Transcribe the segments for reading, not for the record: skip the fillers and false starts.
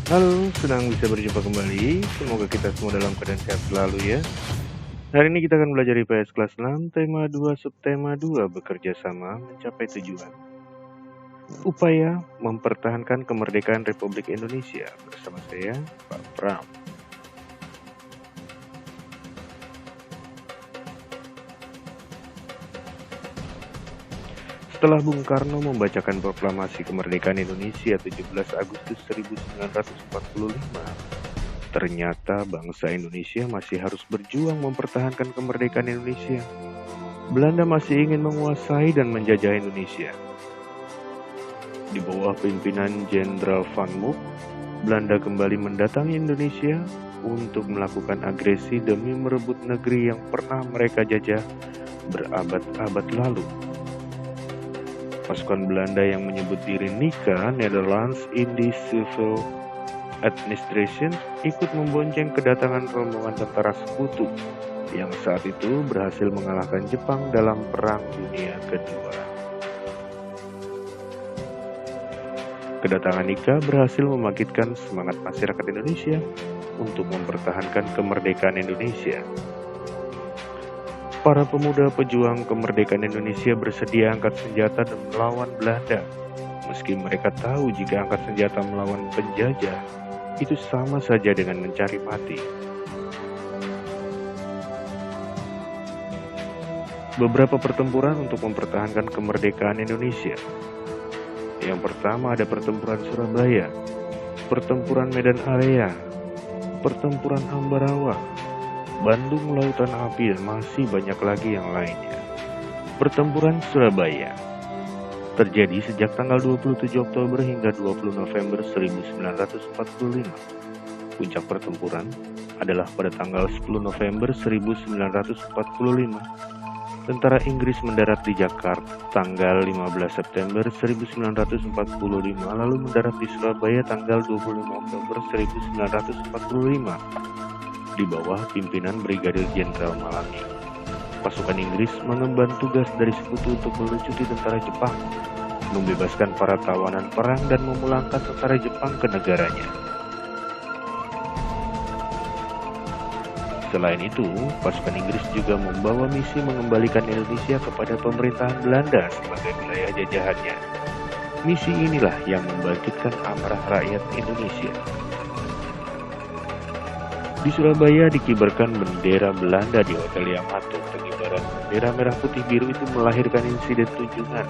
Halo, senang bisa berjumpa kembali. Semoga kita semua dalam keadaan sehat selalu ya. Hari ini kita akan belajar IPS kelas 6, tema 2, subtema 2, bekerja sama mencapai tujuan. Upaya mempertahankan kemerdekaan Republik Indonesia bersama saya, Pak Pram. Setelah Bung Karno membacakan proklamasi kemerdekaan Indonesia 17 Agustus 1945, ternyata bangsa Indonesia masih harus berjuang mempertahankan kemerdekaan Indonesia. Belanda masih ingin menguasai dan menjajah Indonesia. Di bawah pimpinan Jenderal Van Mook, Belanda kembali mendatangi Indonesia untuk melakukan agresi demi merebut negeri yang pernah mereka jajah berabad-abad lalu. Pasukan Belanda yang menyebut diri NICA, Netherlands Indies Civil Administration, ikut membonceng kedatangan rombongan tentara sekutu yang saat itu berhasil mengalahkan Jepang dalam Perang Dunia Kedua. Kedatangan NICA berhasil membangkitkan semangat masyarakat Indonesia untuk mempertahankan kemerdekaan Indonesia. Para pemuda pejuang kemerdekaan Indonesia bersedia angkat senjata dan melawan Belanda. Meski mereka tahu jika angkat senjata melawan penjajah, itu sama saja dengan mencari mati. Beberapa pertempuran untuk mempertahankan kemerdekaan Indonesia. Yang pertama ada pertempuran Surabaya, pertempuran Medan Area, pertempuran Ambarawa, Bandung Lautan Api, dan masih banyak lagi yang lainnya. Pertempuran Surabaya terjadi sejak tanggal 27 Oktober hingga 20 November 1945. Puncak pertempuran adalah pada tanggal 10 November 1945. Tentara Inggris mendarat di Jakarta tanggal 15 September 1945, lalu mendarat di Surabaya tanggal 25 Oktober 1945 di bawah pimpinan Brigadir Jenderal Malaki. Pasukan Inggris mengemban tugas dari sekutu untuk melucuti tentara Jepang, membebaskan para tawanan perang dan memulangkan tentara Jepang ke negaranya. Selain itu, pasukan Inggris juga membawa misi mengembalikan Indonesia kepada pemerintahan Belanda sebagai wilayah jajahannya. Misi inilah yang membangkitkan amarah rakyat Indonesia. Di Surabaya dikibarkan bendera Belanda di Hotel Yamato. Pengibaran bendera merah putih biru itu melahirkan insiden tunjungan.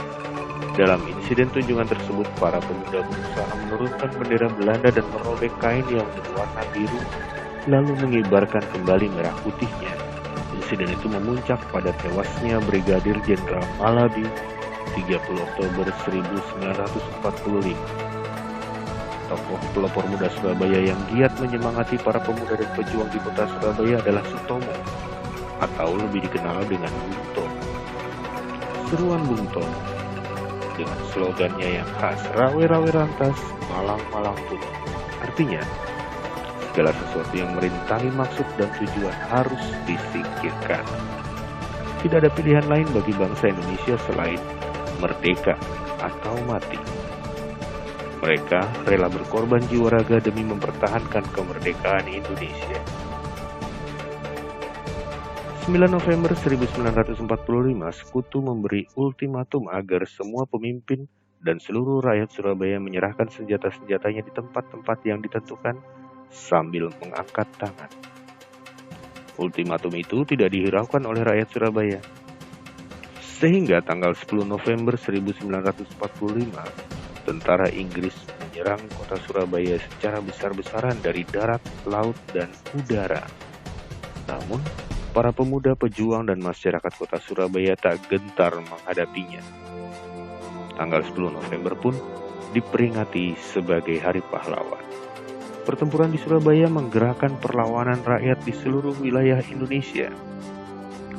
Dalam insiden tunjungan tersebut, para pemuda berusaha menurunkan bendera Belanda dan merobek kain yang berwarna biru, lalu mengibarkan kembali merah putihnya. Insiden itu memuncak pada tewasnya Brigadir Jenderal Malabi 30 Oktober 1945. Tokoh pelopor muda Surabaya yang giat menyemangati para pemuda dan pejuang di kota Surabaya adalah Sutomo, atau lebih dikenal dengan Bung Tomo. Seruan Bung Tomo dengan slogannya yang khas, "Rawe-rawe rantas, malang-malang putih." Artinya, segala sesuatu yang merintangi maksud dan tujuan harus disingkirkan. Tidak ada pilihan lain bagi bangsa Indonesia selain merdeka atau mati. Mereka rela berkorban jiwa raga demi mempertahankan kemerdekaan Indonesia. 9 November 1945, Sekutu memberi ultimatum agar semua pemimpin dan seluruh rakyat Surabaya menyerahkan senjata-senjatanya di tempat-tempat yang ditentukan sambil mengangkat tangan. Ultimatum itu tidak dihiraukan oleh rakyat Surabaya. Sehingga tanggal 10 November 1945, tentara Inggris menyerang kota Surabaya secara besar-besaran dari darat, laut, dan udara. Namun, para pemuda pejuang dan masyarakat kota Surabaya tak gentar menghadapinya. Tanggal 10 November pun diperingati sebagai Hari Pahlawan. Pertempuran di Surabaya menggerakkan perlawanan rakyat di seluruh wilayah Indonesia.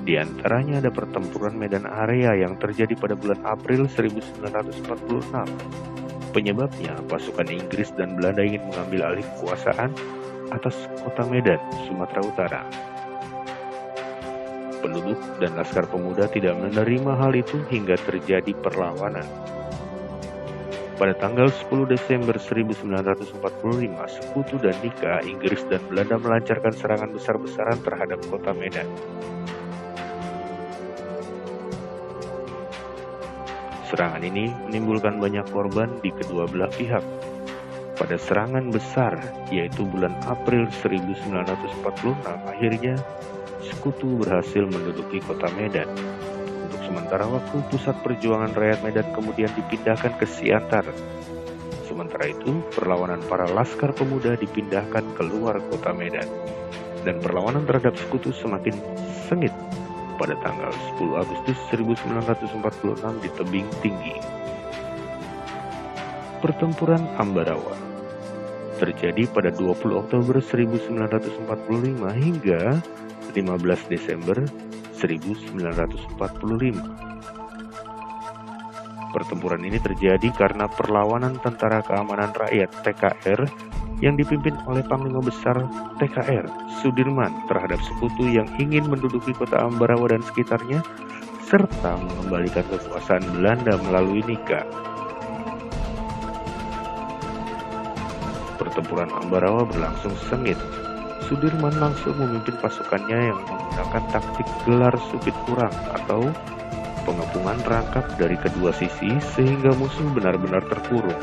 Di antaranya ada pertempuran Medan Area yang terjadi pada bulan April 1946. Penyebabnya, pasukan Inggris dan Belanda ingin mengambil alih kekuasaan atas kota Medan, Sumatera Utara. Penduduk dan laskar pemuda tidak menerima hal itu hingga terjadi perlawanan. Pada tanggal 10 Desember 1945, Sekutu dan Nika, Inggris dan Belanda melancarkan serangan besar-besaran terhadap kota Medan. Serangan ini menimbulkan banyak korban di kedua belah pihak. Pada serangan besar, yaitu bulan April 1946, akhirnya Sekutu berhasil menduduki kota Medan. Untuk sementara waktu, pusat perjuangan rakyat Medan kemudian dipindahkan ke Siantar. Sementara itu, perlawanan para laskar pemuda dipindahkan keluar kota Medan. Dan perlawanan terhadap Sekutu semakin sengit pada tanggal 10 Agustus 1946 di tebing tinggi. Pertempuran Ambarawa terjadi pada 20 Oktober 1945 hingga 15 Desember 1945. Pertempuran ini terjadi karena perlawanan Tentara Keamanan Rakyat (TKR) yang dipimpin oleh Panglima Besar TKR Sudirman terhadap Sekutu yang ingin menduduki kota Ambarawa dan sekitarnya, serta mengembalikan kekuasaan Belanda melalui Nika. Pertempuran Ambarawa berlangsung sengit. Sudirman langsung memimpin pasukannya yang menggunakan taktik gelar supit kurang atau pengepungan rangkap dari kedua sisi sehingga musuh benar-benar terkurung.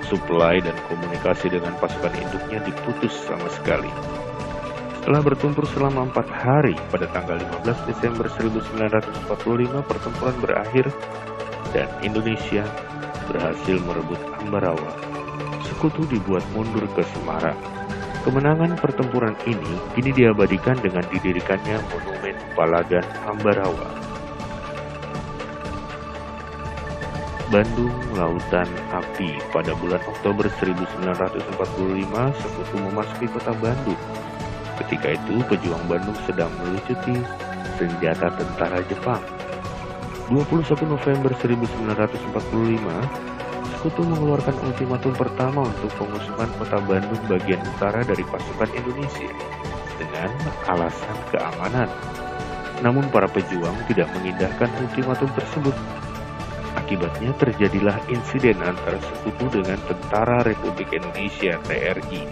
Suplai dan komunikasi dengan pasukan induknya diputus sama sekali. Setelah bertempur selama 4 hari, pada tanggal 15 Desember 1945 pertempuran berakhir dan Indonesia berhasil merebut Ambarawa. Sekutu dibuat mundur ke Semarang. Kemenangan pertempuran ini kini diabadikan dengan didirikannya Monumen Palagan Ambarawa. Bandung Lautan Api. Pada bulan Oktober 1945, Sekutu memasuki kota Bandung. Ketika itu, pejuang Bandung sedang melucuti senjata tentara Jepang. 21 November 1945, Sekutu mengeluarkan ultimatum pertama untuk pengusungan kota Bandung bagian utara dari pasukan Indonesia dengan alasan keamanan. Namun para pejuang tidak mengindahkan ultimatum tersebut. Akibatnya terjadilah insiden antara Sekutu dengan Tentara Republik Indonesia (TRI).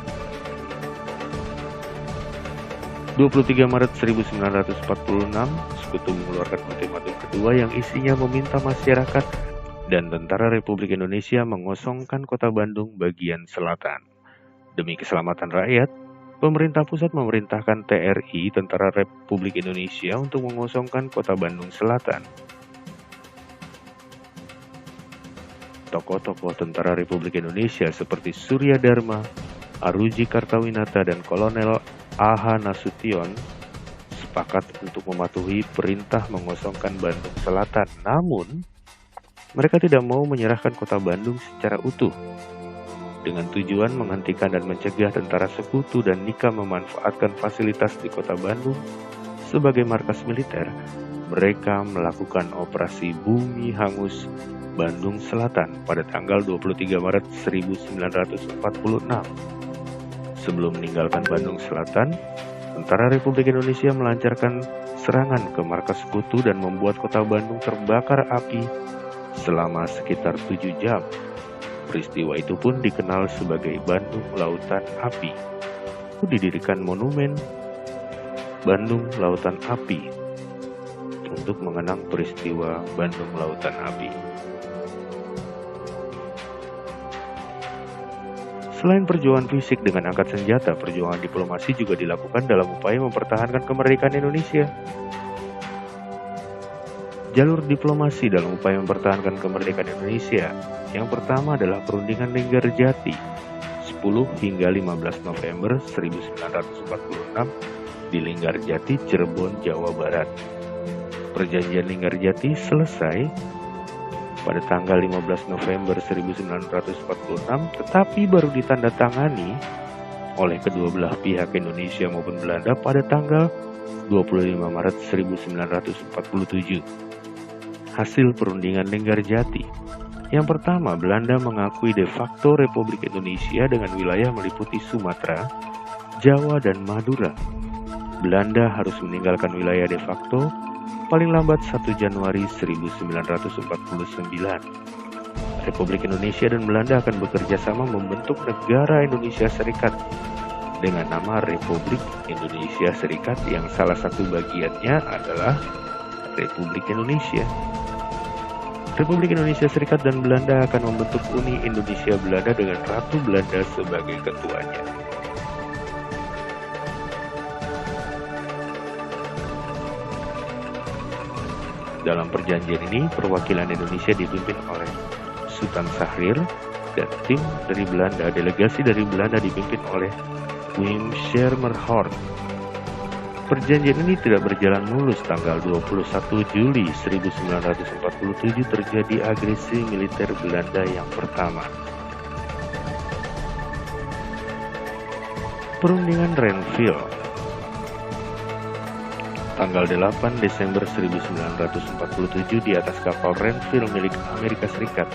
23 Maret 1946, Sekutu mengeluarkan ultimatum kedua yang isinya meminta masyarakat dan Tentara Republik Indonesia mengosongkan kota Bandung bagian selatan. Demi keselamatan rakyat, pemerintah pusat memerintahkan TRI (Tentara Republik Indonesia) untuk mengosongkan kota Bandung Selatan. Tokoh-tokoh Tentara Republik Indonesia seperti Surya Dharma, Aruji Kartawinata, dan Kolonel A.H. Nasution sepakat untuk mematuhi perintah mengosongkan Bandung Selatan. Namun, mereka tidak mau menyerahkan kota Bandung secara utuh. Dengan tujuan menghentikan dan mencegah tentara Sekutu dan Nika memanfaatkan fasilitas di kota Bandung sebagai markas militer, mereka melakukan operasi Bumi Hangus Bandung Selatan pada tanggal 23 Maret 1946. Sebelum meninggalkan Bandung Selatan, Tentara Republik Indonesia melancarkan serangan ke markas Sekutu dan membuat kota Bandung terbakar api selama sekitar 7 jam. Peristiwa itu pun dikenal sebagai Bandung Lautan Api. Didirikan Monumen Bandung Lautan Api untuk mengenang peristiwa Bandung Lautan Api. Selain perjuangan fisik dengan angkat senjata, perjuangan diplomasi juga dilakukan dalam upaya mempertahankan kemerdekaan Indonesia. Jalur diplomasi dalam upaya mempertahankan kemerdekaan Indonesia. Yang pertama adalah Perundingan Linggarjati 10 hingga 15 November 1946 di Linggarjati, Cirebon, Jawa Barat. Perjanjian Linggarjati selesai pada tanggal 15 November 1946, tetapi baru ditandatangani oleh kedua belah pihak Indonesia maupun Belanda pada tanggal 25 Maret 1947. Hasil Perundingan Linggarjati. Yang pertama, Belanda mengakui de facto Republik Indonesia dengan wilayah meliputi Sumatera, Jawa, dan Madura. Belanda harus meninggalkan wilayah de facto paling lambat 1 Januari 1949. Republik Indonesia dan Belanda akan bekerja sama membentuk negara Indonesia Serikat dengan nama Republik Indonesia Serikat yang salah satu bagiannya adalah Republik Indonesia. Republik Indonesia Serikat dan Belanda akan membentuk Uni Indonesia Belanda dengan Ratu Belanda sebagai ketuanya. Dalam perjanjian ini, perwakilan Indonesia dipimpin oleh Sultan Syahrir dan tim dari Belanda, delegasi dari Belanda dipimpin oleh Wim Schermerhorn. Perjanjian ini tidak berjalan mulus. Tanggal 21 Juli 1947 terjadi agresi militer Belanda yang pertama. Perundingan Renville. Tanggal 8 Desember 1947 di atas kapal Renville milik Amerika Serikat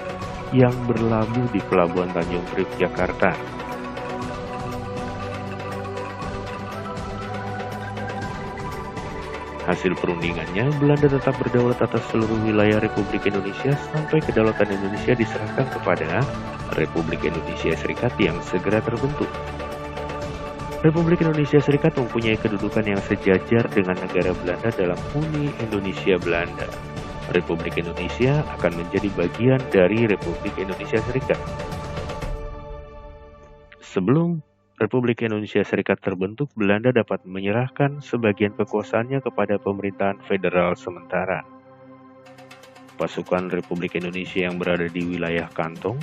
yang berlabuh di Pelabuhan Tanjung Priok, Jakarta. Hasil perundingannya, Belanda tetap berdaulat atas seluruh wilayah Republik Indonesia sampai kedaulatan Indonesia diserahkan kepada Republik Indonesia Serikat yang segera terbentuk. Republik Indonesia Serikat mempunyai kedudukan yang sejajar dengan negara Belanda dalam Uni Indonesia Belanda. Republik Indonesia akan menjadi bagian dari Republik Indonesia Serikat. Sebelum Republik Indonesia Serikat terbentuk, Belanda dapat menyerahkan sebagian kekuasaannya kepada pemerintahan federal sementara. Pasukan Republik Indonesia yang berada di wilayah kantong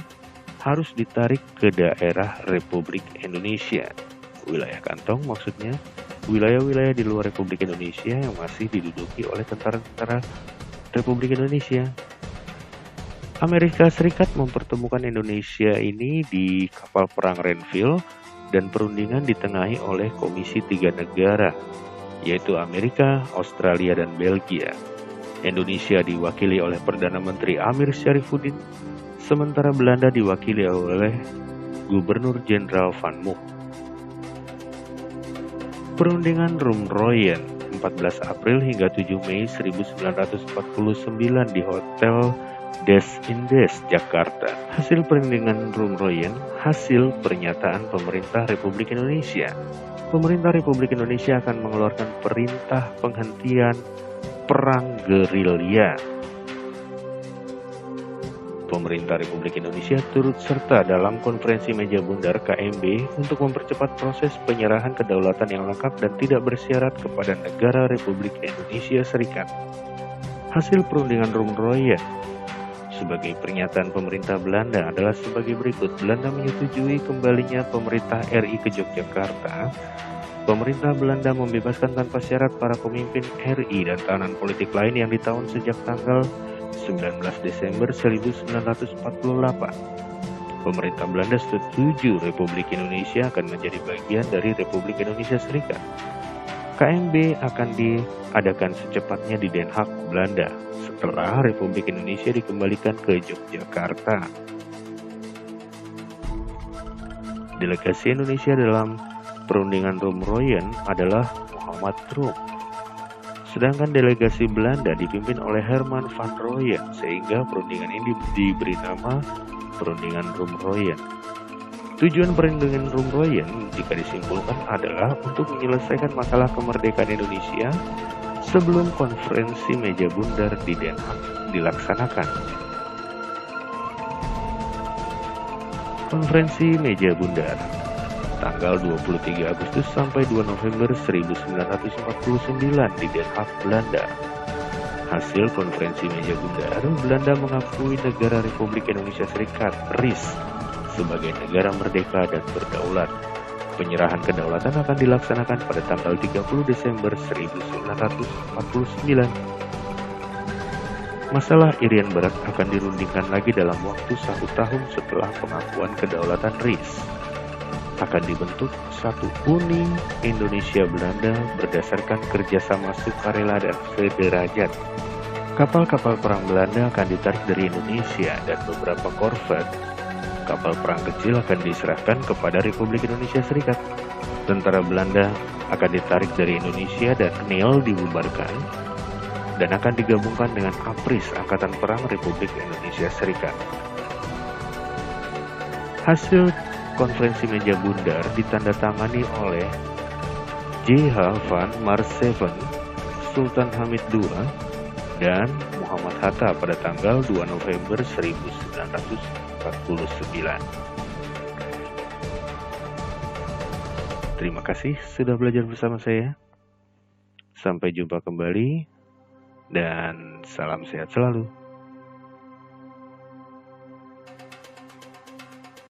harus ditarik ke daerah Republik Indonesia. Wilayah kantong maksudnya wilayah-wilayah di luar Republik Indonesia yang masih diduduki oleh tentara-tentara Republik Indonesia. Amerika Serikat mempertemukan Indonesia ini di kapal perang Renville dan perundingan ditengahi oleh Komisi 3 negara, yaitu Amerika, Australia, dan Belgia. Indonesia diwakili oleh Perdana Menteri Amir Syarifuddin, sementara Belanda diwakili oleh Gubernur Jenderal Van Mook. Perundingan Roem-Royen 14 April hingga 7 Mei 1949 di Hotel Des Indes, Jakarta. Hasil perundingan Roem-Royen, hasil pernyataan pemerintah Republik Indonesia. Pemerintah Republik Indonesia akan mengeluarkan perintah penghentian perang gerilya. Pemerintah Republik Indonesia turut serta dalam konferensi meja bundar KMB untuk mempercepat proses penyerahan kedaulatan yang lengkap dan tidak bersyarat kepada negara Republik Indonesia Serikat. Hasil perundingan Roem-Royen sebagai pernyataan pemerintah Belanda adalah sebagai berikut. Belanda menyetujui kembalinya pemerintah RI ke Yogyakarta. Pemerintah Belanda membebaskan tanpa syarat para pemimpin RI dan tahanan politik lain yang ditahan sejak tanggal 19 Desember 1948. Pemerintah Belanda setuju Republik Indonesia akan menjadi bagian dari Republik Indonesia Serikat. KMB akan diadakan secepatnya di Den Haag, Belanda, setelah Republik Indonesia dikembalikan ke Yogyakarta. Delegasi Indonesia dalam perundingan Roem-Royen adalah Muhammad Rum. Sedangkan delegasi Belanda dipimpin oleh Herman van Rooyen, sehingga perundingan ini diberi nama Perundingan Roem-Royen. Tujuan perundingan Roem-Royen jika disimpulkan adalah untuk menyelesaikan masalah kemerdekaan Indonesia sebelum konferensi meja bundar di Den Haag dilaksanakan. Konferensi meja bundar tanggal 23 Agustus sampai 2 November 1949 di Den Haag, Belanda. Hasil konferensi meja bundar, Belanda mengakui negara Republik Indonesia Serikat (RIS) sebagai negara merdeka dan berdaulat. Penyerahan kedaulatan akan dilaksanakan pada tanggal 30 Desember 1949. Masalah Irian Barat akan dirundingkan lagi dalam waktu 1 tahun setelah pengakuan kedaulatan RIS. Akan dibentuk satu Uni Indonesia Belanda berdasarkan kerjasama sukarela dan sederajat. Kapal-kapal perang Belanda akan ditarik dari Indonesia dan beberapa korvet kapal perang kecil akan diserahkan kepada Republik Indonesia Serikat. Tentara Belanda akan ditarik dari Indonesia dan NIL dibubarkan dan akan digabungkan dengan APRIS, Angkatan Perang Republik Indonesia Serikat. Hasil konferensi meja bundar ditandatangani oleh J.H. van Marsseven, Sultan Hamid II, dan Muhammad Hatta pada tanggal 2 November 1949. Terima kasih sudah belajar bersama saya. Sampai jumpa kembali dan salam sehat selalu.